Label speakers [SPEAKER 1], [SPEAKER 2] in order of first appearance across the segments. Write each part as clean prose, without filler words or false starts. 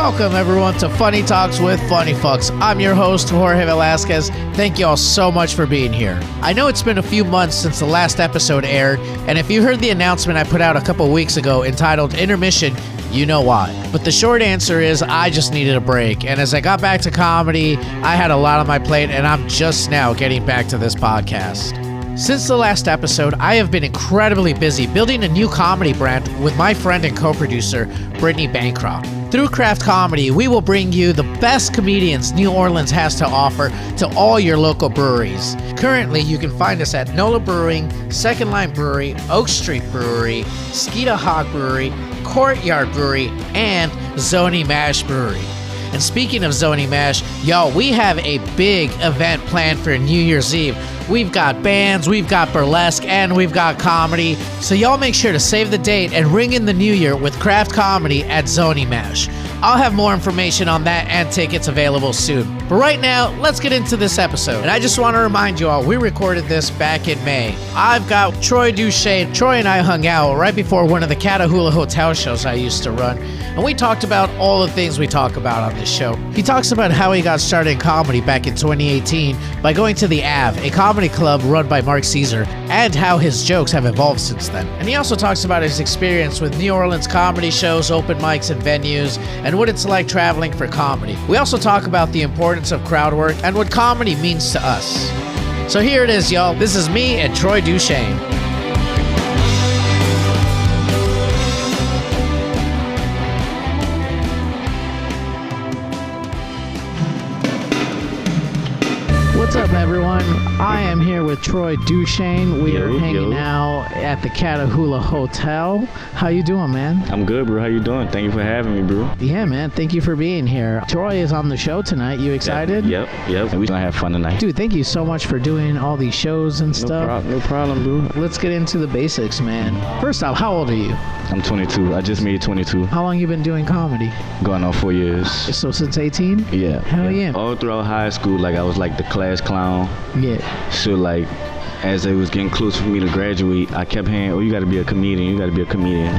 [SPEAKER 1] Welcome, everyone, to Funny Talks with Funny Fucks. I'm your host, Jorge Velasquez. Thank you all so much for being here. I know it's been a few months since the last episode aired, and if you heard the announcement I put out a couple weeks ago entitled Intermission, you know why. But the short answer is I just needed a break, and as I got back to comedy, I had a lot on my plate, and I'm just now getting back to this podcast. Since the last episode, I have been incredibly busy building a new comedy brand with my friend and co-producer, Brittany Bancroft. Through Craft Comedy, we will bring you the best comedians New Orleans has to offer to all your local breweries. Currently, you can find us at NOLA Brewing, Second Line Brewery, Oak Street Brewery, Skeeta Hog Brewery, Courtyard Brewery, and Zony Mash Brewery. And speaking of Zony Mash, y'all, we have a big event planned for New Year's Eve. We've got bands, we've got burlesque, and we've got comedy. So y'all make sure to save the date and ring in the new year with Craft Comedy at Zony Mash. I'll have more information on that and tickets available soon. But right now, let's get into this episode. And I just want to remind you all, we recorded this back in May. I've got Troy Duchesne. Troy and I hung out right before one of the Catahoula Hotel shows I used to run. And we talked about all the things we talk about on this show. He talks about how he got started in comedy back in 2018 by going to the Ave, a comedy club run by Mark Caesar, and how his jokes have evolved since then. And he also talks about his experience with New Orleans comedy shows, open mics, and venues, and what it's like traveling for comedy. We also talk about the importance of crowd work and what comedy means to us. So here it is, y'all. This is me and Troy Duchesne. What's up, everyone? I am here with Troy Duchesne. We are hanging out at the Catahoula Hotel. How you doing, man?
[SPEAKER 2] I'm good, bro. How you doing? Thank you for having me, bro.
[SPEAKER 1] Yeah, man. Thank you for being here. Troy is on the show tonight. You excited?
[SPEAKER 2] Yep. And we're gonna have fun tonight.
[SPEAKER 1] Dude, thank you so much for doing all these shows and stuff.
[SPEAKER 2] No problem, bro.
[SPEAKER 1] Let's get into the basics, man. First off, how old are you?
[SPEAKER 2] I'm 22. I just made 22.
[SPEAKER 1] How long you been doing comedy?
[SPEAKER 2] Going on 4 years.
[SPEAKER 1] So since 18?
[SPEAKER 2] Yeah.
[SPEAKER 1] Hell yeah.
[SPEAKER 2] All throughout high school, like I was like the class clown.
[SPEAKER 1] Yeah.
[SPEAKER 2] So like, as it was getting close for me to graduate, I kept hearing, "Oh, you got to be a comedian. You got to be a comedian."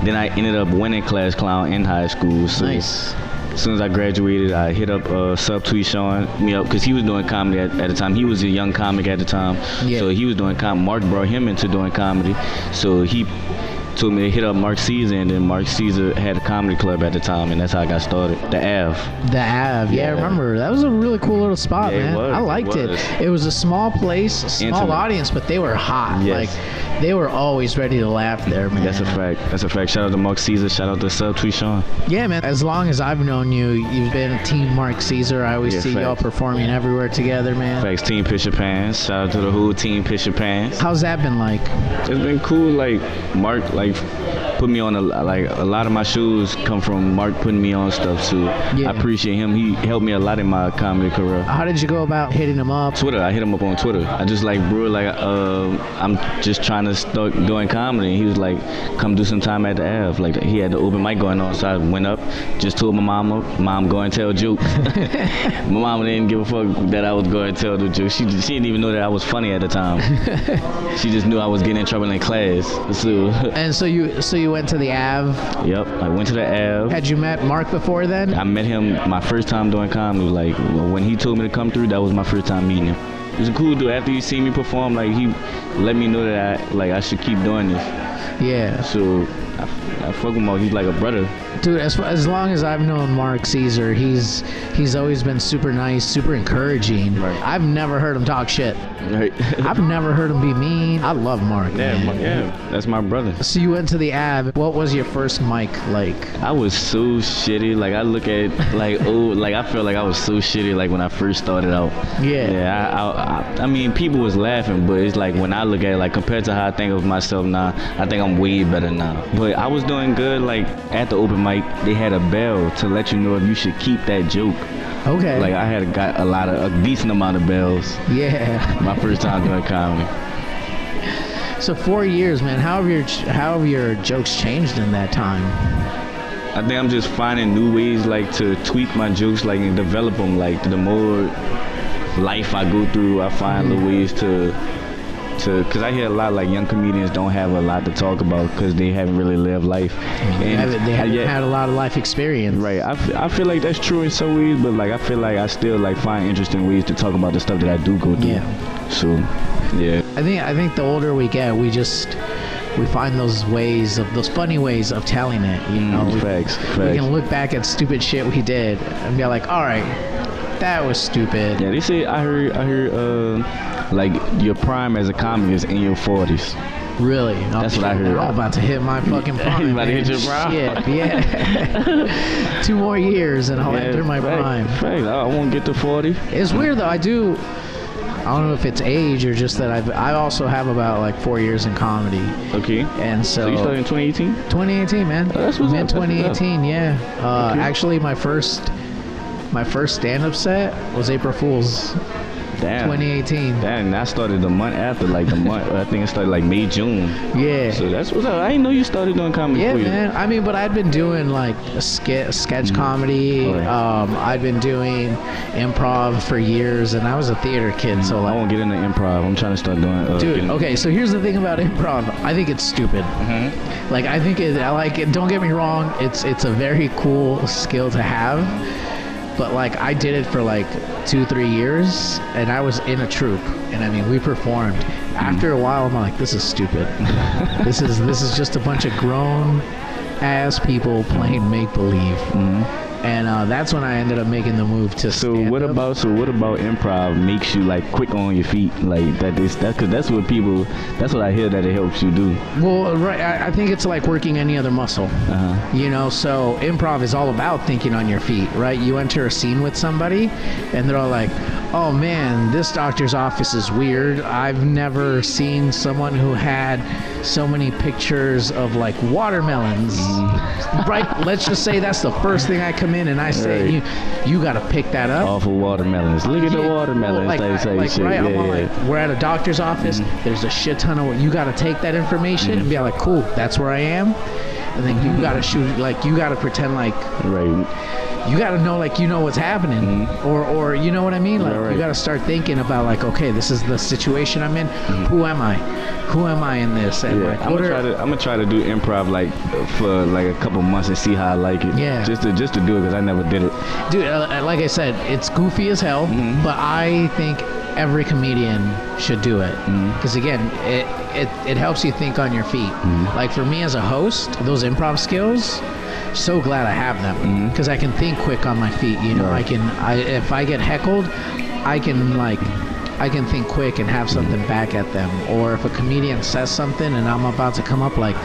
[SPEAKER 2] Then I ended up winning class clown in high school. So
[SPEAKER 1] Nice.
[SPEAKER 2] As soon as I graduated, I hit up Subtweet Sean me up because he was doing comedy at the time. He was a young comic at the time, so he was doing comedy. Mark brought him into doing comedy, so he told me to hit up Mark Caesar, and then Mark Caesar had a comedy club at the time, and that's how I got started. The Ave.
[SPEAKER 1] The Ave, yeah, I remember. That was a really cool little spot, man.
[SPEAKER 2] Was,
[SPEAKER 1] I liked it. It was a small place, a small
[SPEAKER 2] Intimate.
[SPEAKER 1] audience, but they were hot.
[SPEAKER 2] Yes.
[SPEAKER 1] Like, they were always ready to laugh there, man.
[SPEAKER 2] That's a fact. Shout out to Mark Caesar. Shout out to Subtweet Sean.
[SPEAKER 1] Yeah, man. As long as I've known you, you've been Team Mark Caesar. I always see y'all performing everywhere together, man.
[SPEAKER 2] Facts. Team Pisher Pants. Shout out to the whole team Pisher Pants.
[SPEAKER 1] How's that been like?
[SPEAKER 2] It's been cool. Like Mark, put me on a lot of my shows come from Mark putting me on stuff. So I appreciate him. He helped me a lot in my comedy career.
[SPEAKER 1] How did you go about hitting him up?
[SPEAKER 2] Twitter. I hit him up on Twitter. I just like, bro, I'm just trying to start doing comedy. And he was like, come do some time at the Ave. Like he had the open mic going on, so I went up, just told my mom, go and tell jokes. My mama didn't give a fuck that I was going to tell the jokes. She didn't even know that I was funny at the time. She just knew I was getting in trouble in class.
[SPEAKER 1] So you went to the Ave?
[SPEAKER 2] Yep, I went to the Ave.
[SPEAKER 1] Had you met Mark before then?
[SPEAKER 2] I met him my first time doing comedy. Like when he told me to come through, that was my first time meeting him. It was a cool dude. After he seen me perform, like he let me know that I should keep doing this.
[SPEAKER 1] Yeah.
[SPEAKER 2] So I fuck with him. He's like a brother.
[SPEAKER 1] Dude, as long as I've known Mark Caesar, he's always been super nice, super encouraging.
[SPEAKER 2] Right.
[SPEAKER 1] I've never heard him talk shit.
[SPEAKER 2] Right.
[SPEAKER 1] I've never heard him be mean. I love Mark, man.
[SPEAKER 2] Yeah, that's my brother.
[SPEAKER 1] So you went to the Ave. What was your first mic like?
[SPEAKER 2] I was so shitty. Like I look at I felt like I was so shitty like when I first started out.
[SPEAKER 1] Yeah.
[SPEAKER 2] Yeah. I mean, people was laughing, but it's like when I look at it, like compared to how I think of myself now, I think I'm way better now. But I was doing good. Like at the open mic, they had a bell to let you know if you should keep that joke.
[SPEAKER 1] Okay.
[SPEAKER 2] Like I had got a decent amount of bells.
[SPEAKER 1] Yeah.
[SPEAKER 2] My first time doing comedy.
[SPEAKER 1] So 4 years, man. How have your jokes changed in that time?
[SPEAKER 2] I think I'm just finding new ways like to tweak my jokes, like and develop them. Like the more life I go through, I find the ways to because I hear a lot like young comedians don't have a lot to talk about because they haven't really lived life.
[SPEAKER 1] They haven't had a lot of life experience.
[SPEAKER 2] Right. I feel like that's true in some ways, but like I feel like I still like find interesting ways to talk about the stuff that I do go through.
[SPEAKER 1] Yeah.
[SPEAKER 2] So, yeah.
[SPEAKER 1] I think the older we get, we find those funny ways of telling it. You know,
[SPEAKER 2] Facts.
[SPEAKER 1] We can look back at stupid shit we did and be like, all right, that was stupid.
[SPEAKER 2] Yeah, they say I heard like your prime as a comic is in your 40s.
[SPEAKER 1] Really?
[SPEAKER 2] That's what I heard.
[SPEAKER 1] I'm about to hit my fucking prime.
[SPEAKER 2] You about to hit your prime?
[SPEAKER 1] Shit, yeah. 2 more years and I'll enter my prime.
[SPEAKER 2] Fact. I won't get to 40.
[SPEAKER 1] It's weird though. I don't know if it's age or just that I also have about like 4 years in comedy.
[SPEAKER 2] Okay.
[SPEAKER 1] And
[SPEAKER 2] So you started in 2018?
[SPEAKER 1] 2018, man.
[SPEAKER 2] Oh, that's what's up.
[SPEAKER 1] 2018, yeah.
[SPEAKER 2] Okay.
[SPEAKER 1] Actually, my first stand-up set was April Fool's.
[SPEAKER 2] Damn.
[SPEAKER 1] 2018.
[SPEAKER 2] Damn, I started the month after, like the month. I think it started like May, June.
[SPEAKER 1] Yeah.
[SPEAKER 2] So that's what's up. I didn't know you started doing comedy.
[SPEAKER 1] Yeah,
[SPEAKER 2] before you.
[SPEAKER 1] man. I mean, but I'd been doing like a sketch comedy.
[SPEAKER 2] Oh, yeah.
[SPEAKER 1] I'd been doing improv for years, and I was a theater kid. So
[SPEAKER 2] I
[SPEAKER 1] like,
[SPEAKER 2] won't get into improv. I'm trying to start doing.
[SPEAKER 1] dude. Okay, so here's the thing about improv. I think it's stupid.
[SPEAKER 2] Mm-hmm.
[SPEAKER 1] Like I like it. Don't get me wrong. It's a very cool skill to have. But like I did it for like 2-3 years, and I was in a troupe, and I mean we performed. After a while, I'm like, this is stupid. this is just a bunch of grown ass people playing make believe. And that's when I ended up making the move to.
[SPEAKER 2] So what about improv makes you like quick on your feet like that? Because that's what I hear that it helps you do.
[SPEAKER 1] Well, right. I think it's like working any other muscle. You know, so improv is all about thinking on your feet, right? You enter a scene with somebody, and they're all like, "Oh man, this doctor's office is weird. I've never seen someone who had so many pictures of like watermelons." Right? Let's just say that's the first thing I come in and I say, you got to pick that up.
[SPEAKER 2] Awful watermelons. Look at the watermelons.
[SPEAKER 1] Like,
[SPEAKER 2] shit.
[SPEAKER 1] right?
[SPEAKER 2] Yeah,
[SPEAKER 1] Like, we're at a doctor's office. There's a shit ton of. You got to take that information and be like, cool, that's where I am. And then you got to shoot. Like you got to pretend like.
[SPEAKER 2] Right.
[SPEAKER 1] You got to know like you know what's happening, or you know what I mean. Like
[SPEAKER 2] right.
[SPEAKER 1] you got to start thinking about like, okay, this is the situation I'm in. Who am I? Who am I in this? And like,
[SPEAKER 2] I'm gonna try to do improv like for like a couple months and see how I like it.
[SPEAKER 1] Yeah.
[SPEAKER 2] Just to do it because I never did it.
[SPEAKER 1] Dude, like I said, it's goofy as hell, but I think every comedian should do it because again, it helps you think on your feet. Like for me as a host, those improv skills. So glad I have them because I can think quick on my feet. You know,
[SPEAKER 2] Right.
[SPEAKER 1] if I get heckled, I can think quick and have something back at them. Or if a comedian says something and I'm about to come up, like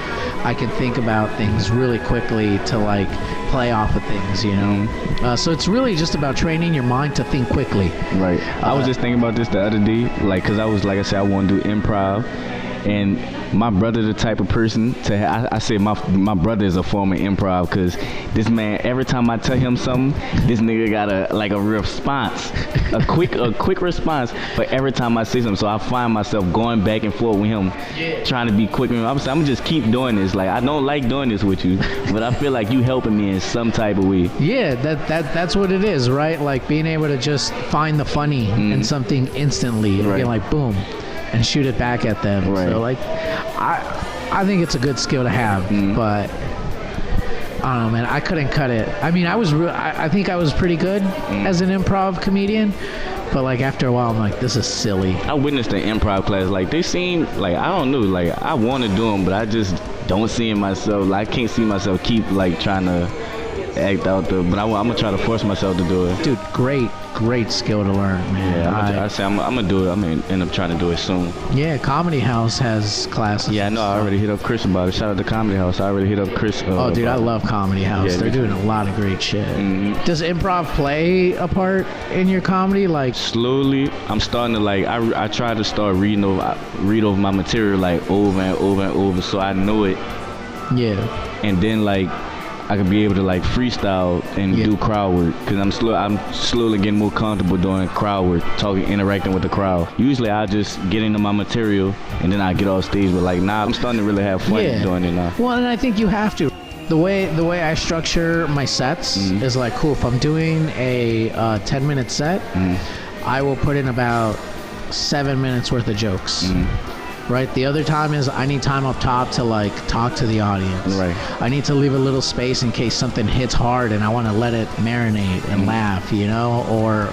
[SPEAKER 1] I can think about things really quickly to like play off of things. You know, so it's really just about training your mind to think quickly.
[SPEAKER 2] Right. I was just thinking about this the other day, like, cause I was like I said, I want to do improv, and my brother the type of person I say my brother is a former improv because this man, every time I tell him something, this nigga got a response, a quick response for every time I say something. So I find myself going back and forth with him, trying to be quick with him. I'm gonna just keep doing this. Like I don't like doing this with you, but I feel like you helping me in some type of way.
[SPEAKER 1] Yeah, that's what it is, right? Like being able to just find the funny in something instantly and be like, boom, and shoot it back at them.
[SPEAKER 2] Right.
[SPEAKER 1] So like, I think it's a good skill to have, but I don't know, man. I couldn't cut it. I mean, I think I was pretty good as an improv comedian, but like after a while, I'm like, this is silly.
[SPEAKER 2] I witnessed the improv class. Like they seem like I don't know. Like I want to do them, but I just don't see in myself. Like I can't see myself keep like trying to act out there. But I'm gonna try to force myself to do it.
[SPEAKER 1] Dude, great skill to learn, man.
[SPEAKER 2] Yeah, I'm gonna do it. I'm gonna end up trying to do it soon.
[SPEAKER 1] Yeah, Comedy House has classes.
[SPEAKER 2] Yeah, I know. I already hit up Chris about it. Shout out to Comedy House. I already hit up Chris.
[SPEAKER 1] Oh, dude, I love Comedy House.
[SPEAKER 2] Yeah,
[SPEAKER 1] They're
[SPEAKER 2] me
[SPEAKER 1] doing
[SPEAKER 2] too.
[SPEAKER 1] a lot of great shit. Does improv play a part in your comedy? Like,
[SPEAKER 2] Slowly, I'm starting to like. I try to start read over my material like over and over and over, so I know it,
[SPEAKER 1] yeah.
[SPEAKER 2] and then like I could be able to like freestyle and do crowd work because I'm slowly getting more comfortable doing crowd work, interacting with the crowd. Usually I just get into my material and then I get off stage, but like now I'm starting to really have fun doing it now.
[SPEAKER 1] Well, and I think you have to. The way I structure my sets is like, cool, if I'm doing a 10-minute set, I will put in about 7 minutes worth of jokes. right? The other time is I need time up top to like talk to the audience.
[SPEAKER 2] Right.
[SPEAKER 1] I need to leave a little space in case something hits hard and I want to let it marinate and laugh, you know,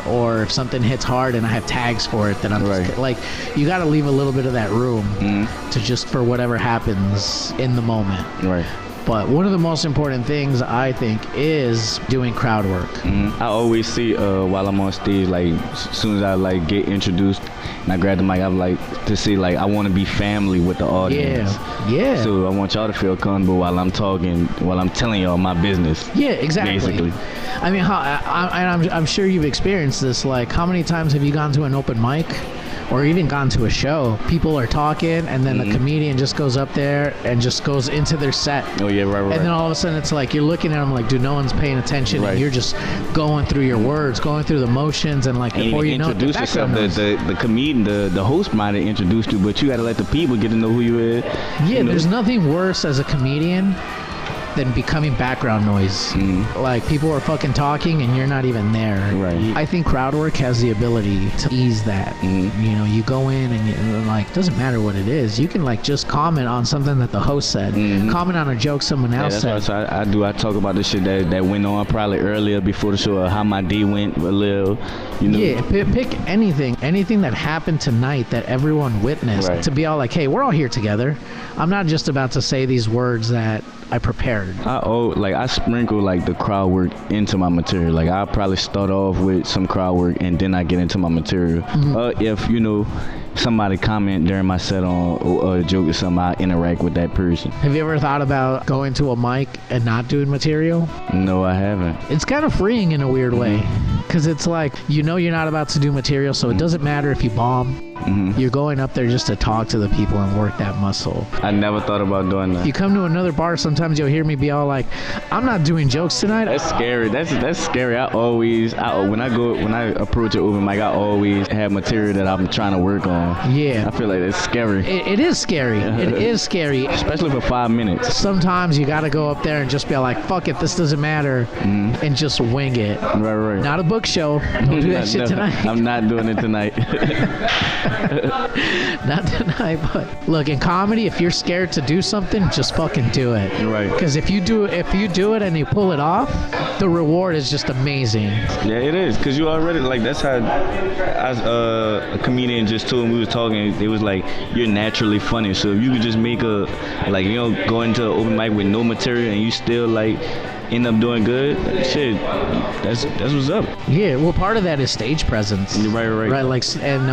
[SPEAKER 1] or if something hits hard and I have tags for it, then I'm just, like, you got to leave a little bit of that room to just for whatever happens in the moment.
[SPEAKER 2] Right.
[SPEAKER 1] But one of the most important things I think is doing crowd work.
[SPEAKER 2] I always see while I'm on stage, like as soon as I like get introduced and I grab the mic, I'm like to see like I want to be family with the audience.
[SPEAKER 1] Yeah.
[SPEAKER 2] So I want y'all to feel comfortable while I'm talking, while I'm telling y'all my business.
[SPEAKER 1] Yeah, exactly.
[SPEAKER 2] Basically.
[SPEAKER 1] I mean, I'm sure you've experienced this. Like, how many times have you gone to an open mic? Or even gone to a show, people are talking, and then the comedian just goes up there and just goes into their set.
[SPEAKER 2] Oh yeah, right.
[SPEAKER 1] And then all of a sudden it's like you're looking at them like, dude, no one's paying attention, and you're just going through your words, going through the motions, and like before you know it,
[SPEAKER 2] introduce yourself. The comedian, the host might have introduced you, but you got to let the people get to know who you is.
[SPEAKER 1] Yeah, there's nothing worse as a comedian than becoming background noise. Like, people are fucking talking and you're not even there.
[SPEAKER 2] Right.
[SPEAKER 1] I think crowd work has the ability to ease that. You know, you go in and like, doesn't matter what it is. You can like just comment on something that the host said. Comment on a joke someone else said.
[SPEAKER 2] That's what I do. I talk about the shit that went on probably earlier before the show, or how my day went a little, you know.
[SPEAKER 1] Yeah, pick anything that happened tonight that everyone witnessed, to be all like, hey, we're all here together. I'm not just about to say these words that I prepared.
[SPEAKER 2] I sprinkle like the crowd work into my material. Like, I'll probably start off with some crowd work and then I get into my material. If you know somebody comment during my set on a joke or something, I interact with that person.
[SPEAKER 1] Have you ever thought about going to a mic and not doing material?
[SPEAKER 2] No, I haven't.
[SPEAKER 1] It's kind of freeing in a weird way, because it's like, you know, you're not about to do material, so it doesn't matter if you bomb. You're going up there just to talk to the people and work that muscle.
[SPEAKER 2] I never thought about doing that.
[SPEAKER 1] You come to another bar, sometimes you'll hear me be all like, I'm not doing jokes tonight.
[SPEAKER 2] That's scary. That's scary. When I approach an open mic, I always have material that I'm trying to work on.
[SPEAKER 1] Yeah.
[SPEAKER 2] I feel like that's scary.
[SPEAKER 1] It is scary. It is scary.
[SPEAKER 2] Especially for 5 minutes.
[SPEAKER 1] Sometimes you got to go up there and just be like, fuck it, this doesn't matter, and just wing it.
[SPEAKER 2] Right.
[SPEAKER 1] Not a book show. Don't do that shit tonight.
[SPEAKER 2] I'm not doing it tonight.
[SPEAKER 1] Not tonight, but look, in comedy, if you're scared to do something, just fucking do it.
[SPEAKER 2] Right.
[SPEAKER 1] Because if you do it and you pull it off, the reward is just amazing.
[SPEAKER 2] Yeah, it is. Because you already, like, that's how a comedian just told me, we was talking, it was like, you're naturally funny. So if you could just make go into an open mic with no material and you still, like, end up doing good, shit, that's what's up.
[SPEAKER 1] Yeah, well, part of that is stage presence.
[SPEAKER 2] Right.
[SPEAKER 1] Right, like, and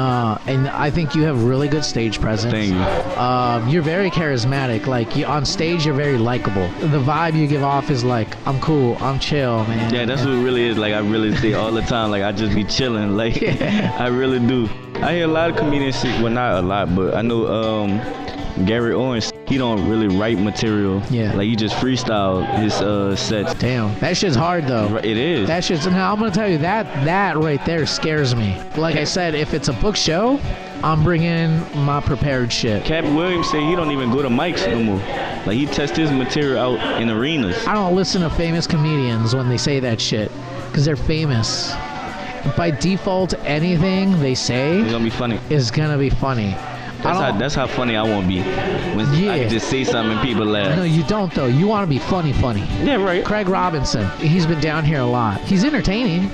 [SPEAKER 1] I think you have really good stage presence.
[SPEAKER 2] Thank you.
[SPEAKER 1] You're very charismatic. Like, on stage, you're very likable. The vibe you give off is like, I'm cool, I'm chill, man.
[SPEAKER 2] Yeah, that's what it really is. Like, I really say all the time, like, I just be chilling. Like, I really do. I hear a lot of comedians say, well, not a lot, but I know Gary Owens, he don't really write material.
[SPEAKER 1] Yeah.
[SPEAKER 2] Like, he just freestyle his sets.
[SPEAKER 1] Damn. That shit's hard, though.
[SPEAKER 2] It is.
[SPEAKER 1] That shit's... Now, I'm going to tell you, that right there scares me. Like I said, if it's a book show, I'm bringing my prepared shit.
[SPEAKER 2] Cat Williams say he don't even go to mics no more. Like, he tests his material out in arenas.
[SPEAKER 1] I don't listen to famous comedians when they say that shit, because they're famous. By default, anything they say...
[SPEAKER 2] It's going to be funny.
[SPEAKER 1] Is going to be funny.
[SPEAKER 2] That's how funny I want to be. When I can just say something and people laugh.
[SPEAKER 1] No, you don't, though. You want to be funny.
[SPEAKER 2] Yeah, right.
[SPEAKER 1] Craig Robinson, he's been down here a lot. He's entertaining.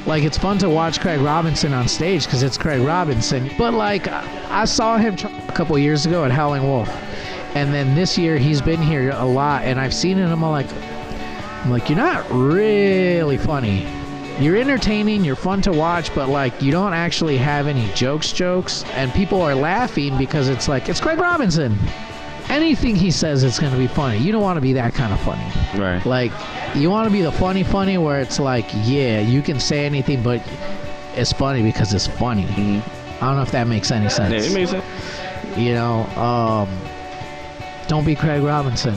[SPEAKER 1] Like, it's fun to watch Craig Robinson on stage because it's Craig Robinson. But, like, I saw him a couple years ago at Howling Wolf. And then this year, he's been here a lot. And I've seen it, and I'm like, you're not really funny. You're entertaining, you're fun to watch, but like, you don't actually have any jokes, and people are laughing because it's like, it's Craig Robinson. Anything he says, it's going to be funny. You don't want to be that kind of funny.
[SPEAKER 2] Right.
[SPEAKER 1] Like, you want to be the funny where it's like, yeah, you can say anything, but it's funny because it's funny. I don't know if that makes any sense.
[SPEAKER 2] Yeah, it makes sense.
[SPEAKER 1] You know, don't be Craig Robinson.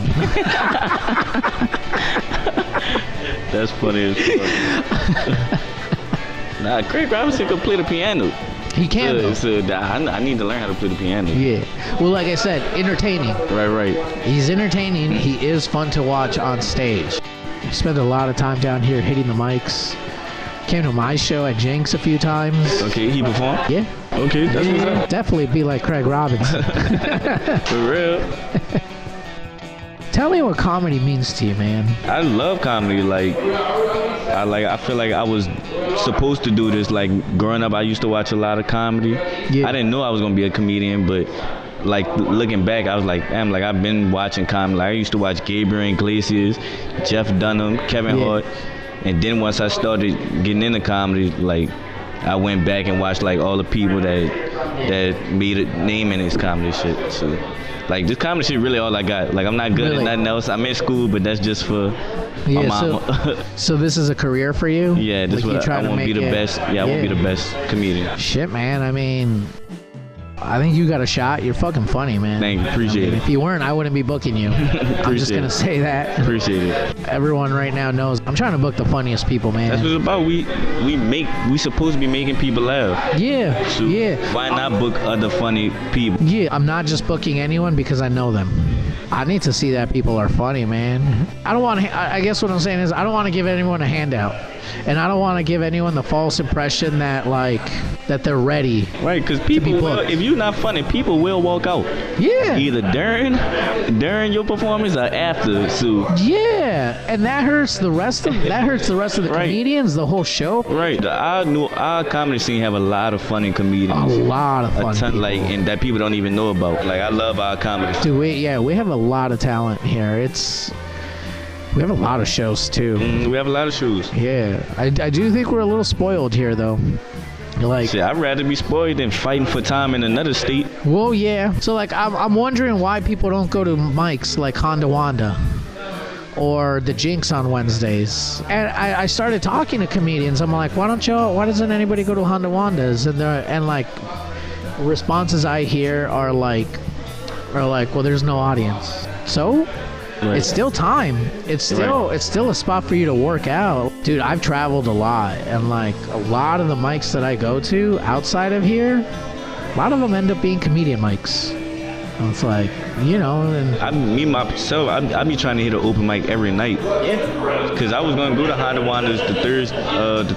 [SPEAKER 2] That's funny as fuck. Nah, Craig Robinson can play the piano.
[SPEAKER 1] He can.
[SPEAKER 2] So I need to learn how to play the piano.
[SPEAKER 1] Yeah. Well, like I said, entertaining.
[SPEAKER 2] Right.
[SPEAKER 1] He's entertaining. He is fun to watch on stage. We spend a lot of time down here hitting the mics. Came to my show at Jinx a few times.
[SPEAKER 2] Okay, he performed?
[SPEAKER 1] Yeah.
[SPEAKER 2] Okay, that's what's up.
[SPEAKER 1] Definitely be like Craig Robinson.
[SPEAKER 2] For real.
[SPEAKER 1] Tell me what comedy means to you, man.
[SPEAKER 2] I love comedy. I feel like I was supposed to do this. Like growing up, I used to watch a lot of comedy.
[SPEAKER 1] Yeah.
[SPEAKER 2] I didn't know I was gonna be a comedian, but like looking back, I was like, damn, like I've been watching comedy. Like I used to watch Gabriel Iglesias, Jeff Dunham, Kevin Hart, and then once I started getting into comedy, like I went back and watched like all the people that made a name in this comedy shit. So. Like, this comedy shit really all I got. Like, I'm not good at nothing else. I'm in school, but that's just for my mama.
[SPEAKER 1] So this is a career for you?
[SPEAKER 2] Yeah, this is what I want to be the best. Yeah, I want to be the best comedian.
[SPEAKER 1] Shit, man. I mean, I think you got a shot. You're fucking funny, man.
[SPEAKER 2] Thank you. Appreciate it.
[SPEAKER 1] If you weren't, I wouldn't be booking you. I'm just going to say that.
[SPEAKER 2] Appreciate it.
[SPEAKER 1] Everyone right now knows I'm trying to book the funniest people, man.
[SPEAKER 2] That's what it's about. We supposed to be making people laugh.
[SPEAKER 1] Yeah,
[SPEAKER 2] So
[SPEAKER 1] yeah.
[SPEAKER 2] why not book other funny people?
[SPEAKER 1] Yeah, I'm not just booking anyone because I know them. I need to see that people are funny, man. I guess what I'm saying is I don't want to give anyone a handout. And I don't want to give anyone the false impression that they're ready.
[SPEAKER 2] Right, because people will,
[SPEAKER 1] booked.
[SPEAKER 2] if you're not funny, people will walk out.
[SPEAKER 1] Yeah.
[SPEAKER 2] Either during your performance or after. So
[SPEAKER 1] Yeah, and that hurts the rest of the
[SPEAKER 2] Right.
[SPEAKER 1] comedians, the whole show.
[SPEAKER 2] right, our comedy scene have a lot of funny comedians.
[SPEAKER 1] A lot of fun
[SPEAKER 2] a ton,
[SPEAKER 1] people.
[SPEAKER 2] like, and that people don't even know about. Like, I love our comedy.
[SPEAKER 1] Dude, we have a lot of talent here. We have a lot of shows too.
[SPEAKER 2] We have a lot of shows.
[SPEAKER 1] Yeah, I do think we're a little spoiled here though. Like,
[SPEAKER 2] Shit, I'd rather be spoiled than fighting for time in another state.
[SPEAKER 1] well, yeah. So like, I'm wondering why people don't go to mics like Honda Wanda or the Jinx on Wednesdays. And I started talking to comedians. I'm like, why doesn't anybody go to Honda Wandas? And like, responses I hear are like, well, there's no audience. So.
[SPEAKER 2] Right.
[SPEAKER 1] It's still time. It's still a spot for you to work out. Dude, I've traveled a lot, and like a lot of the mics that I go to outside of here, a lot of them end up being comedian mics. And it's like, and
[SPEAKER 2] I be trying to hit an open mic every night.
[SPEAKER 1] yeah.
[SPEAKER 2] Cause I was gonna go to Honda Wanda's the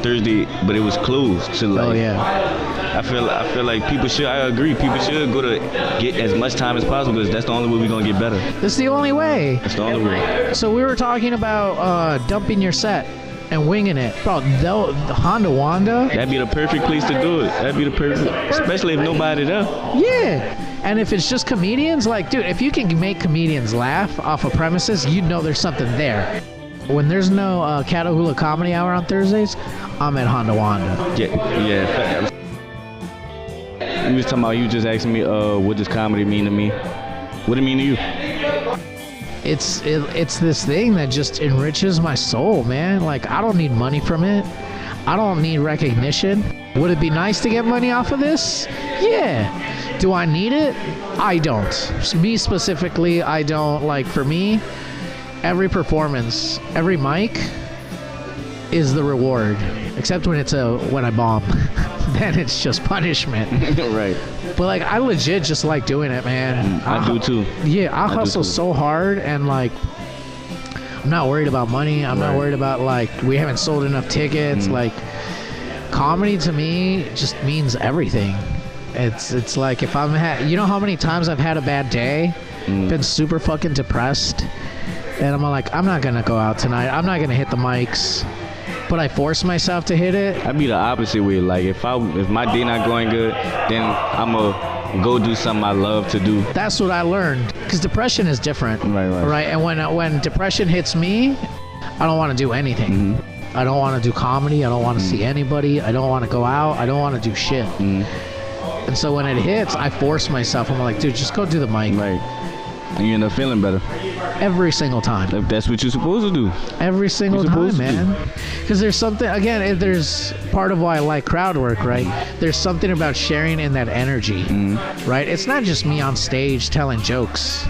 [SPEAKER 2] Thursday, but it was closed. So like,
[SPEAKER 1] Oh yeah.
[SPEAKER 2] I feel like I agree. People should go to get as much time as possible because that's the only way we're gonna get better.
[SPEAKER 1] This is the only way.
[SPEAKER 2] That's the only way.
[SPEAKER 1] So we were talking about dumping your set and winging it. Bro, the Honda Wanda.
[SPEAKER 2] That'd be the perfect place to do it. That'd be the perfect, especially if nobody there.
[SPEAKER 1] Yeah. And if it's just comedians, like, dude, if you can make comedians laugh off of premises, you know there's something there. When there's no Catahoula Comedy Hour on Thursdays, I'm at Honda Wanda.
[SPEAKER 2] Yeah. You was talking about, you just asking me, what does comedy mean to me? What do it mean to you?
[SPEAKER 1] It's this thing that just enriches my soul, man. Like, I don't need money from it. I don't need recognition. Would it be nice to get money off of this? Yeah. Do I need it? I don't. Me specifically, I don't. Like, for me, every performance, every mic is the reward. Except when I bomb. Then it's just punishment.
[SPEAKER 2] Right.
[SPEAKER 1] But like, I legit just like doing it, man.
[SPEAKER 2] I do too.
[SPEAKER 1] Yeah, I hustle
[SPEAKER 2] too.
[SPEAKER 1] so hard, and like, I'm not worried about money. I'm not worried about like we haven't sold enough tickets. Like, comedy to me just means everything. It's like if you know how many times I've had a bad day, been super fucking depressed, and I'm like, I'm not gonna go out tonight. I'm not gonna hit the mics. But I force myself to hit it.
[SPEAKER 2] I'd be the opposite way. Like if my day not going good, then I'ma go do something I love to do.
[SPEAKER 1] That's what I learned. Because depression is different.
[SPEAKER 2] Right.
[SPEAKER 1] And when depression hits me, I don't want to do anything. I don't want to do comedy. I don't want to see anybody. I don't want to go out. I don't want to do shit. And so when it hits, I force myself. I'm like, dude, just go do the mic.
[SPEAKER 2] Right. And you end up feeling better.
[SPEAKER 1] Every single time.
[SPEAKER 2] If that's what you're supposed to do.
[SPEAKER 1] Every single
[SPEAKER 2] You're
[SPEAKER 1] time,
[SPEAKER 2] supposed to
[SPEAKER 1] man. Because there's something, again, there's part of why I like crowd work, right? There's something about sharing in that energy, right? It's not just me on stage telling jokes.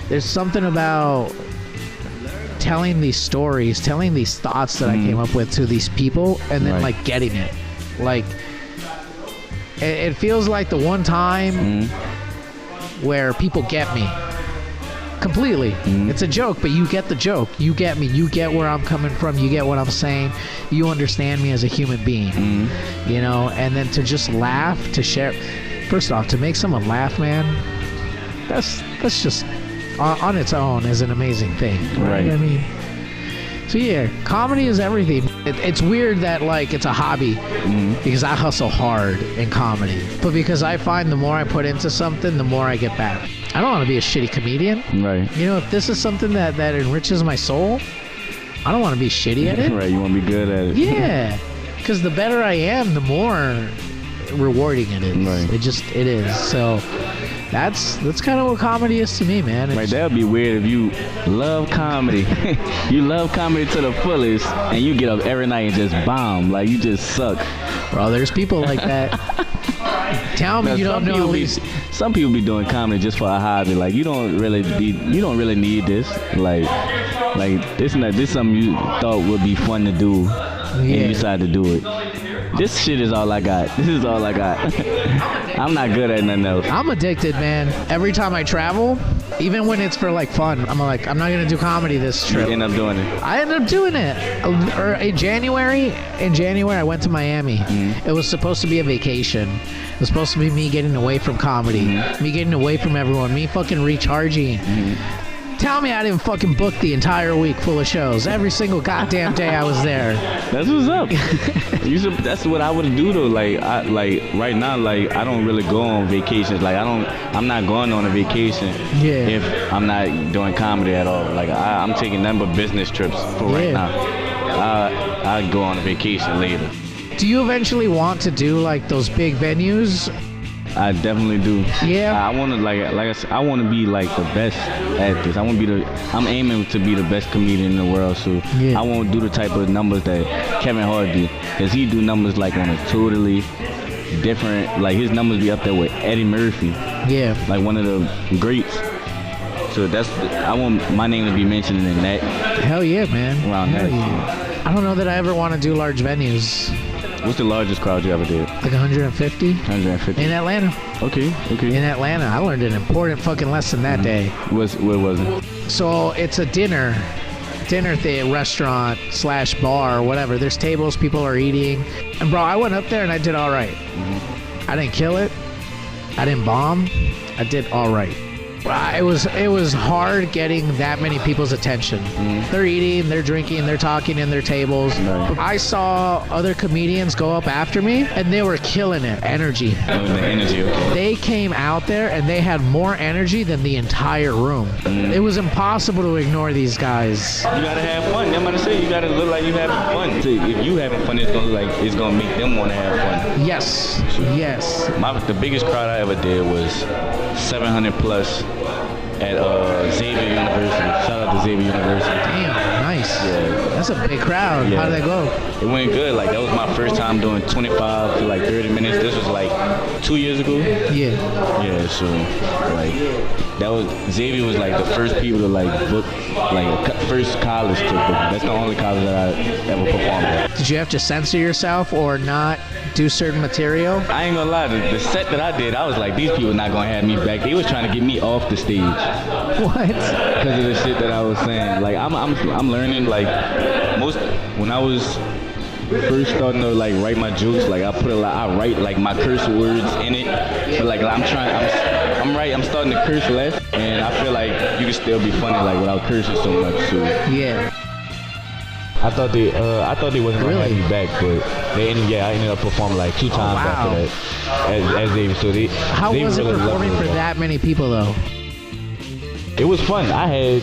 [SPEAKER 1] There's something about telling these stories, telling these thoughts that I came up with to these people, and then like getting it. Like, it feels like the one time where people get me. completely. It's a joke, but you get the joke. You get me. You get where I'm coming from. You get what I'm saying. You understand me as a human being. You know, and then to just laugh, to share. First off, to make someone laugh, man, that's just on its own is an amazing thing. Right? I mean, so yeah, comedy is everything. It's weird that like it's a hobby because I hustle hard in comedy, but because I find the more I put into something, the more I get back. I don't want to be a shitty comedian.
[SPEAKER 2] Right.
[SPEAKER 1] You know, if this is something that enriches my soul, I don't want to be shitty at it.
[SPEAKER 2] Right. You want to be good at it.
[SPEAKER 1] Yeah, because the better I am, the more rewarding it is.
[SPEAKER 2] Right.
[SPEAKER 1] It is. So that's kind of what comedy is to me, man.
[SPEAKER 2] Right, that would be weird if you love comedy. You love comedy to the fullest, and you get up every night and just bomb. Like, you just suck.
[SPEAKER 1] Bro, there's people like that. Tell me you don't know at least.
[SPEAKER 2] Some people be doing comedy just for a hobby. Like, you don't really need this. Like this something you thought would be fun to do, and you decided to do it. This shit is all I got. This is all I got. I'm not good at nothing else.
[SPEAKER 1] I'm addicted, man. Every time I travel, even when it's for like fun, I'm like, I'm not gonna do comedy this trip.
[SPEAKER 2] You end up doing it.
[SPEAKER 1] I end up doing it. Or in January, I went to Miami. It was supposed to be a vacation. It was supposed to be me getting away from comedy, me getting away from everyone, me fucking recharging. Tell me I didn't fucking book the entire week full of shows. Every single goddamn day I was there.
[SPEAKER 2] That's what's up. That's what I would do though. Like right now, like I don't really go on vacations. Like I'm not going on a vacation if I'm not doing comedy at all. Like I'm taking number of business trips for right now. I go on a vacation later.
[SPEAKER 1] Do you eventually want to do like those big venues?
[SPEAKER 2] I definitely do.
[SPEAKER 1] Yeah.
[SPEAKER 2] I want to like I said, I want to be like the best at this. I'm aiming to be the best comedian in the world. So I won't do the type of numbers that Kevin Hart do, because he do numbers like on a totally different. Like his numbers be up there with Eddie Murphy. Yeah. Like one of the greats. So I want my name to be mentioned in that.
[SPEAKER 1] Hell yeah, man.
[SPEAKER 2] Around that.
[SPEAKER 1] Yeah. I don't know that I ever want to do large venues.
[SPEAKER 2] What's the largest crowd you ever did?
[SPEAKER 1] Like 150.
[SPEAKER 2] 150.
[SPEAKER 1] In Atlanta.
[SPEAKER 2] Okay.
[SPEAKER 1] In Atlanta. I learned an important fucking lesson that day.
[SPEAKER 2] Where was it?
[SPEAKER 1] So it's a dinner thing, restaurant / bar, whatever. There's tables, people are eating. And bro, I went up there and I did all right. I didn't kill it. I didn't bomb. I did all right. It was hard getting that many people's attention. They're eating, they're drinking, they're talking in their tables. Right. I saw other comedians go up after me, and they were killing it. Energy.
[SPEAKER 2] The energy. Okay.
[SPEAKER 1] They came out there, and they had more energy than the entire room. It was impossible to ignore these guys.
[SPEAKER 2] You gotta have fun. I'm gonna say you gotta look like you having fun. So if you having fun, it's gonna make them want to have fun.
[SPEAKER 1] Yes. Yes.
[SPEAKER 2] The biggest crowd I ever did was 700 plus. At Xavier University. Shout out to Xavier University.
[SPEAKER 1] Damn, nice.
[SPEAKER 2] Yeah.
[SPEAKER 1] That's a big crowd.
[SPEAKER 2] Yeah.
[SPEAKER 1] How did that go?
[SPEAKER 2] It went good. Like that was my first time doing 25 to like 30 minutes. This was like 2 years ago.
[SPEAKER 1] Yeah.
[SPEAKER 2] Yeah, so like that was Xavier was like the first people to like book, like first college to book. That's the only college that I ever performed at.
[SPEAKER 1] Did you have to censor yourself or not do certain material?
[SPEAKER 2] I ain't gonna lie, the set that I did, I was like, these people not gonna have me back. They was trying to get me off the stage.
[SPEAKER 1] What?
[SPEAKER 2] Because of the shit that I was saying. Like I'm learning. Like when I was first starting to like write my jokes, like I write like my curse words in it. But like I'm starting to curse less, and I feel like you can still be funny like without cursing so much. So
[SPEAKER 1] yeah.
[SPEAKER 2] I thought they wasn't gonna have me back, but I ended up performing like 2 times after that as David. So
[SPEAKER 1] How was it performing for that many people though?
[SPEAKER 2] It was fun. I had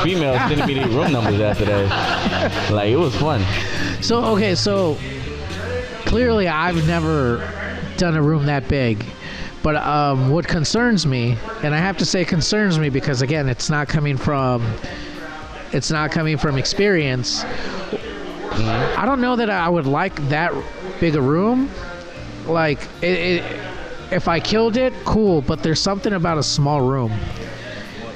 [SPEAKER 2] females sending me their room numbers after that. Like it was fun.
[SPEAKER 1] So clearly I've never done a room that big. But what concerns me, and I have to say concerns me because again, it's not coming from experience. I don't know that I would like that big a room. Like if I killed it, cool, but there's something about a small room.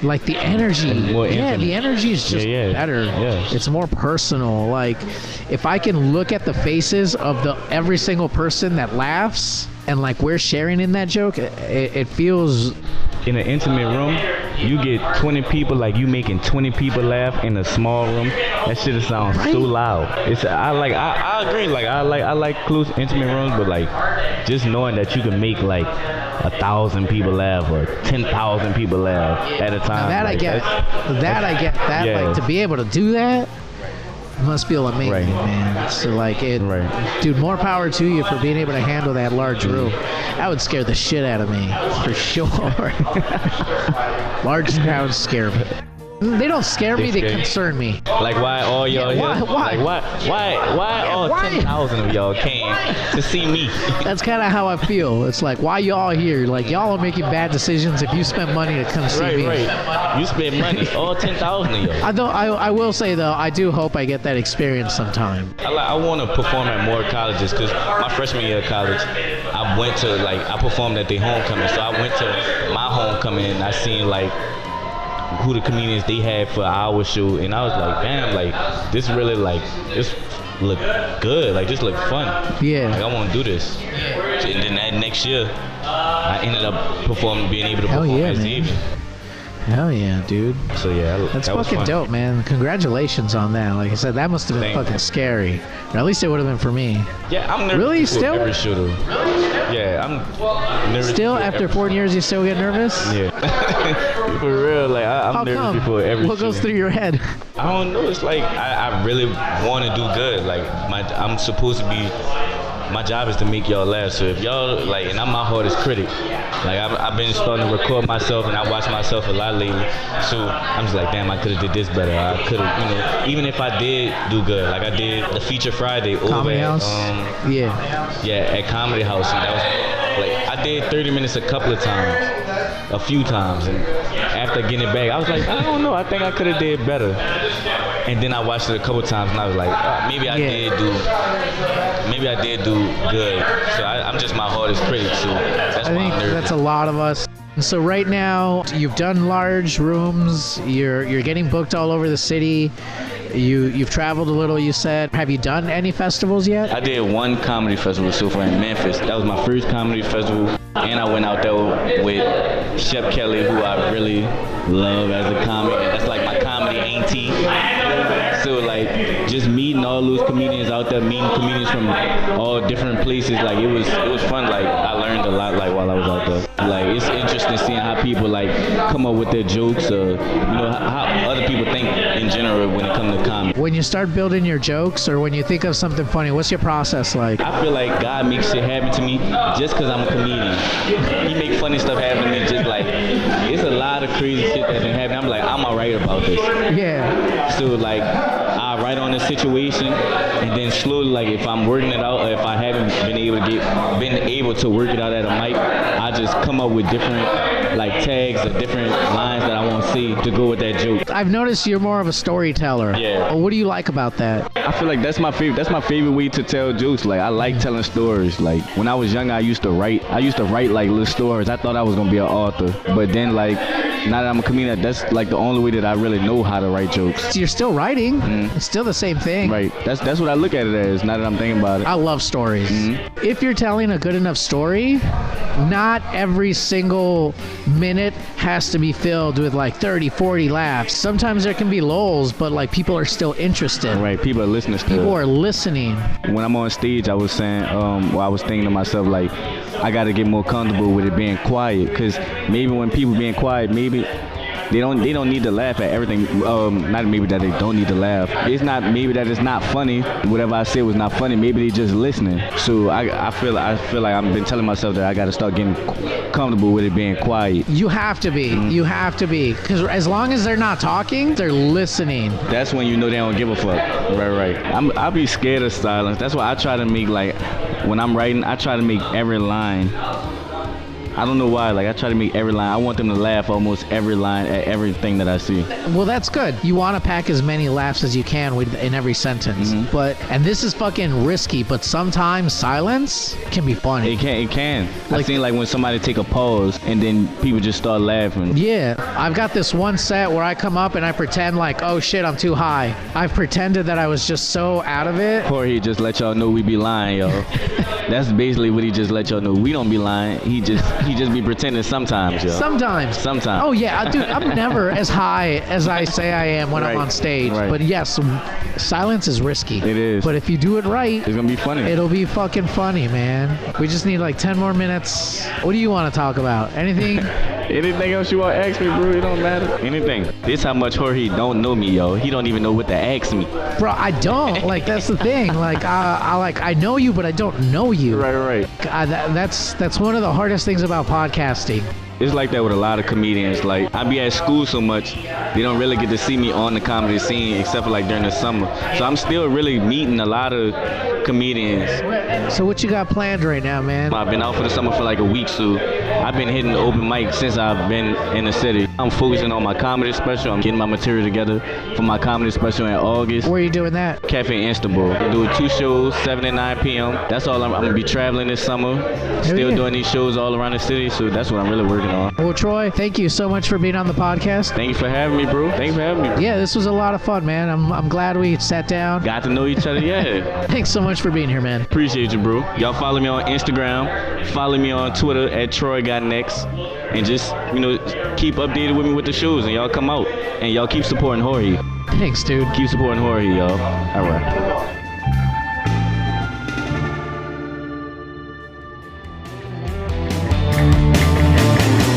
[SPEAKER 1] Like the energy, the energy is just better. Yeah. It's more personal. Like if I can look at the faces of every single person that laughs, and like we're sharing in that joke, it feels
[SPEAKER 2] in an intimate room. you get 20 people, like you making 20 people laugh in a small room. That shit sounds so loud. I agree. Like I like close, intimate rooms, but like just knowing that you can make like 1,000 people laugh or 10,000 people laugh at a time.
[SPEAKER 1] Now that
[SPEAKER 2] like,
[SPEAKER 1] I get. That
[SPEAKER 2] yeah.
[SPEAKER 1] like to be able to do that must feel amazing,
[SPEAKER 2] Right.
[SPEAKER 1] man. So like
[SPEAKER 2] Right.
[SPEAKER 1] dude, more power to you for being able to handle that large room. That would scare the shit out of me for sure. Large crowds scare me. They don't scare me, they
[SPEAKER 2] scare you.
[SPEAKER 1] concern me.
[SPEAKER 2] Like why all y'all
[SPEAKER 1] Yeah,
[SPEAKER 2] here?
[SPEAKER 1] why?
[SPEAKER 2] Like why all
[SPEAKER 1] Why?
[SPEAKER 2] 10,000 of y'all came to see me?
[SPEAKER 1] That's kind of how I feel. It's like, why y'all here? Like, y'all are making bad decisions if you spend money to come see me.
[SPEAKER 2] Right. You spend money, all 10,000 of y'all.
[SPEAKER 1] I will say, though, I do hope I get that experience sometime.
[SPEAKER 2] I want to perform at more colleges because my freshman year of college, I performed at their homecoming. So I went to my homecoming and I seen like who the comedians they had for our show, and I was like, damn, like this really like this look good, like this look fun.
[SPEAKER 1] Yeah.
[SPEAKER 2] Like I want to do this. And then that next year, I ended up being able to
[SPEAKER 1] Hell
[SPEAKER 2] perform
[SPEAKER 1] yeah,
[SPEAKER 2] at
[SPEAKER 1] man.
[SPEAKER 2] Xavier.
[SPEAKER 1] Hell yeah, dude.
[SPEAKER 2] So yeah,
[SPEAKER 1] That's
[SPEAKER 2] that was
[SPEAKER 1] fucking
[SPEAKER 2] fun.
[SPEAKER 1] dope, man. Congratulations on that. Like I said, that must have been
[SPEAKER 2] Thank you.
[SPEAKER 1] fucking scary. Or at least it would have been for me.
[SPEAKER 2] Yeah, I'm nervous.
[SPEAKER 1] Really?
[SPEAKER 2] before
[SPEAKER 1] Still?
[SPEAKER 2] every show, though. Yeah, I'm nervous.
[SPEAKER 1] Still,
[SPEAKER 2] before
[SPEAKER 1] after
[SPEAKER 2] every
[SPEAKER 1] 4 years, you still get nervous?
[SPEAKER 2] Yeah. For real, like I'm
[SPEAKER 1] How
[SPEAKER 2] nervous
[SPEAKER 1] come?
[SPEAKER 2] before every
[SPEAKER 1] What goes
[SPEAKER 2] show.
[SPEAKER 1] through your head?
[SPEAKER 2] I don't know. It's like I really want to do good. Like I'm supposed to be. My job is to make y'all laugh. So if y'all like, and I'm my hardest critic. Like I've been starting to record myself, and I watch myself a lot lately. So I'm just like, damn, I could have did this better. I could have, even if I did do good, like I did the feature Friday over
[SPEAKER 1] Comedy
[SPEAKER 2] at
[SPEAKER 1] House? Yeah.
[SPEAKER 2] at Comedy House, and that was like I did 30 minutes a couple of times, a few times, and after getting it back, I was like, I don't know, I think I could have did better. And then I watched it a couple of times, and I was like, maybe I did do good. So I'm just my hardest critic, so that's
[SPEAKER 1] I
[SPEAKER 2] why
[SPEAKER 1] think
[SPEAKER 2] I'm nervous.
[SPEAKER 1] that's a lot of us. So right now, you've done large rooms. You're getting booked all over the city. You've traveled a little, you said. Have you done any festivals yet?
[SPEAKER 2] I did one comedy festival so far in Memphis. That was my first comedy festival. And I went out there with Shep Kelly, who I really love as a comic. And that's like my comedy auntie. So like just meeting all those comedians out there, meeting comedians from all different places, like it was fun. Like I learned a lot like while I was out there. Like it's interesting seeing how people like come up with their jokes, or how other people think in general when it comes to comedy.
[SPEAKER 1] When you start building your jokes, or when you think of something funny, what's your process like?
[SPEAKER 2] I feel like God makes shit happen to me just because I'm a comedian. He make funny stuff happen to me just like, it's a lot of crazy shit that's been happening. I'm like, I'm alright about this.
[SPEAKER 1] Yeah.
[SPEAKER 2] So like, I write on a situation, and then slowly, like if I'm working it out, or if I haven't been able to work it out at a mic, I just come up with different like tags or different lines that I want to see to go with that joke.
[SPEAKER 1] I've noticed you're more of a storyteller.
[SPEAKER 2] Yeah.
[SPEAKER 1] What do you like about that?
[SPEAKER 2] I feel like that's my favorite way to tell jokes. Like I like telling stories. Like when I was young, I used to write like little stories. I thought I was gonna be an author, but then like now that I'm a comedian, that's like the only way that I really know how to write jokes.
[SPEAKER 1] So you're still writing. It's still the same thing.
[SPEAKER 2] Right. That's what I look at it as. Now that I'm thinking about it.
[SPEAKER 1] I love stories. If you're telling a good enough story, not every single minute has to be filled with like 30, 40 laughs. Sometimes there can be lulls, but like people are still interested.
[SPEAKER 2] Right. People are listening still.
[SPEAKER 1] People are listening.
[SPEAKER 2] When I'm on stage, I was saying, I was thinking to myself, like, I got to get more comfortable with it being quiet, because maybe when people being quiet, maybe they don't need to laugh at everything. Not maybe that they don't need to laugh. It's not maybe that it's not funny. Whatever I said was not funny. Maybe they just listening. So I feel like I've been telling myself that I got to start getting comfortable with it being quiet.
[SPEAKER 1] You have to be. You have to be. Because as long as they're not talking, they're listening.
[SPEAKER 2] That's when you know they don't give a fuck. Right. I'll be scared of silence. That's why I try to make, like, when I'm writing, I try to make every line. I don't know why. Like I try to make every line. I want them to laugh almost every line at everything that I see.
[SPEAKER 1] Well, that's good. You want to pack as many laughs as you can in every sentence. And this is fucking risky, but sometimes silence can be funny.
[SPEAKER 2] It can.
[SPEAKER 1] Like-
[SPEAKER 2] I seen like when somebody take a pause and then people just start laughing.
[SPEAKER 1] Yeah, I've got this one set where I come up and I pretend like, oh shit, I'm too high. I've pretended that I was just so out of it.
[SPEAKER 2] Jorge just let y'all know we be lying, y'all. That's basically what he just let y'all know. We don't be lying. He just be pretending sometimes, yo.
[SPEAKER 1] Sometimes.
[SPEAKER 2] Sometimes.
[SPEAKER 1] Oh yeah, dude, I'm never as high as I say I am when I'm
[SPEAKER 2] Right.
[SPEAKER 1] on stage.
[SPEAKER 2] Right.
[SPEAKER 1] But yes, silence is risky.
[SPEAKER 2] It is.
[SPEAKER 1] But if you do it right,
[SPEAKER 2] It's gonna be funny.
[SPEAKER 1] it'll be fucking funny, man. We just need like 10 more minutes. What do you want to talk about? Anything?
[SPEAKER 2] Anything else you want to ask me, bro? It don't matter. Anything. This how much Jorge don't know me, yo. He don't even know what to ask me.
[SPEAKER 1] Bro, I don't. Like, that's the thing. Like, I know you, but I don't know you.
[SPEAKER 2] Right.
[SPEAKER 1] That's one of the hardest things about podcasting.
[SPEAKER 2] It's like that with a lot of comedians. Like, I be at school so much, they don't really get to see me on the comedy scene except for like during the summer. So I'm still really meeting a lot of comedians.
[SPEAKER 1] So what you got planned right now, man?
[SPEAKER 2] I've been out for the summer for like a week, so I've been hitting the open mic since I've been in the city. I'm focusing on my comedy special. I'm getting my material together for my comedy special in August.
[SPEAKER 1] Where are you doing that?
[SPEAKER 2] Cafe in Istanbul. I'm doing 2 shows, 7 and 9 p.m. That's all I'm gonna be traveling this summer. Still
[SPEAKER 1] yeah.
[SPEAKER 2] doing these shows all around the city, so that's what I'm really working on.
[SPEAKER 1] Well, Troy, thank you so much for being on the podcast.
[SPEAKER 2] Thank you for having me, bro. Thanks for having me.
[SPEAKER 1] Yeah, this was a lot of fun, man. I'm glad we sat down.
[SPEAKER 2] Got to know each other, yeah.
[SPEAKER 1] Thanks so much for being here, man.
[SPEAKER 2] Appreciate you, bro. Y'all follow me on Instagram, follow me on Twitter at TroyGotNext, and just, keep updated with me with the shows, and y'all come out, and y'all keep supporting Jorge.
[SPEAKER 1] Thanks, dude.
[SPEAKER 2] Keep supporting Jorge, y'all. All right.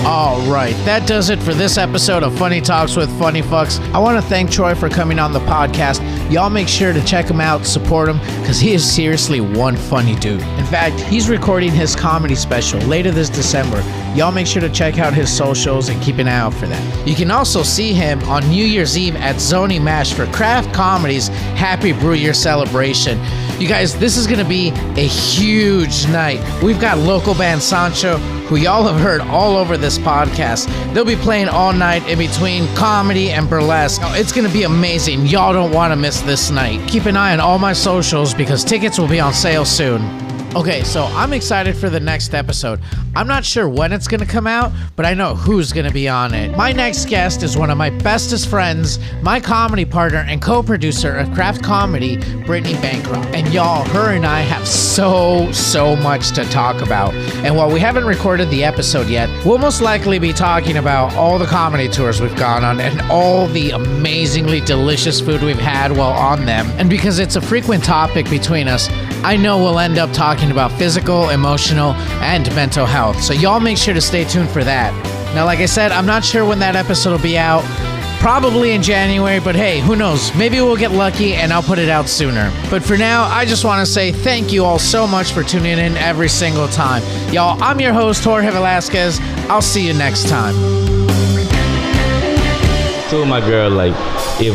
[SPEAKER 1] All right, that does it for this episode of Funny Talks with Funny Fucks. I want to thank Troy for coming on the podcast. Y'all make sure to check him out, support him, because he is seriously one funny dude. In fact, he's recording his comedy special later this December. Y'all make sure to check out his socials and keep an eye out for that. You can also see him on New Year's Eve at Zony Mash for Craft Comedy's Happy Brew Year celebration. You guys, this is going to be a huge night. We've got local band Sancho, who y'all have heard all over this podcast. They'll be playing all night in between comedy and burlesque. It's going to be amazing. Y'all don't want to miss this night. Keep an eye on all my socials because tickets will be on sale soon. Okay, so I'm excited for the next episode. I'm not sure when it's going to come out, but I know who's going to be on it. My next guest is one of my bestest friends, my comedy partner and co-producer of Craft Comedy, Brittany Bancroft. And y'all, her and I have so much to talk about. And while we haven't recorded the episode yet, we'll most likely be talking about all the comedy tours we've gone on and all the amazingly delicious food we've had while on them. And because it's a frequent topic between us, I know we'll end up talking about physical, emotional, and mental health. So y'all make sure to stay tuned for that. Now, like I said, I'm not sure when that episode will be out. Probably in January, but hey, who knows? Maybe we'll get lucky and I'll put it out sooner. But for now, I just want to say thank you all so much for tuning in every single time. Y'all, I'm your host, Jorge Velasquez. I'll see you next time.
[SPEAKER 2] Told my girl, like, if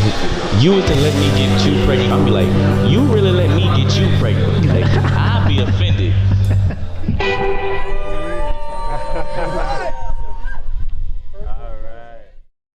[SPEAKER 2] you was to let me get you pregnant, I'd be like, you really let me get you pregnant. Like, I'd be offended.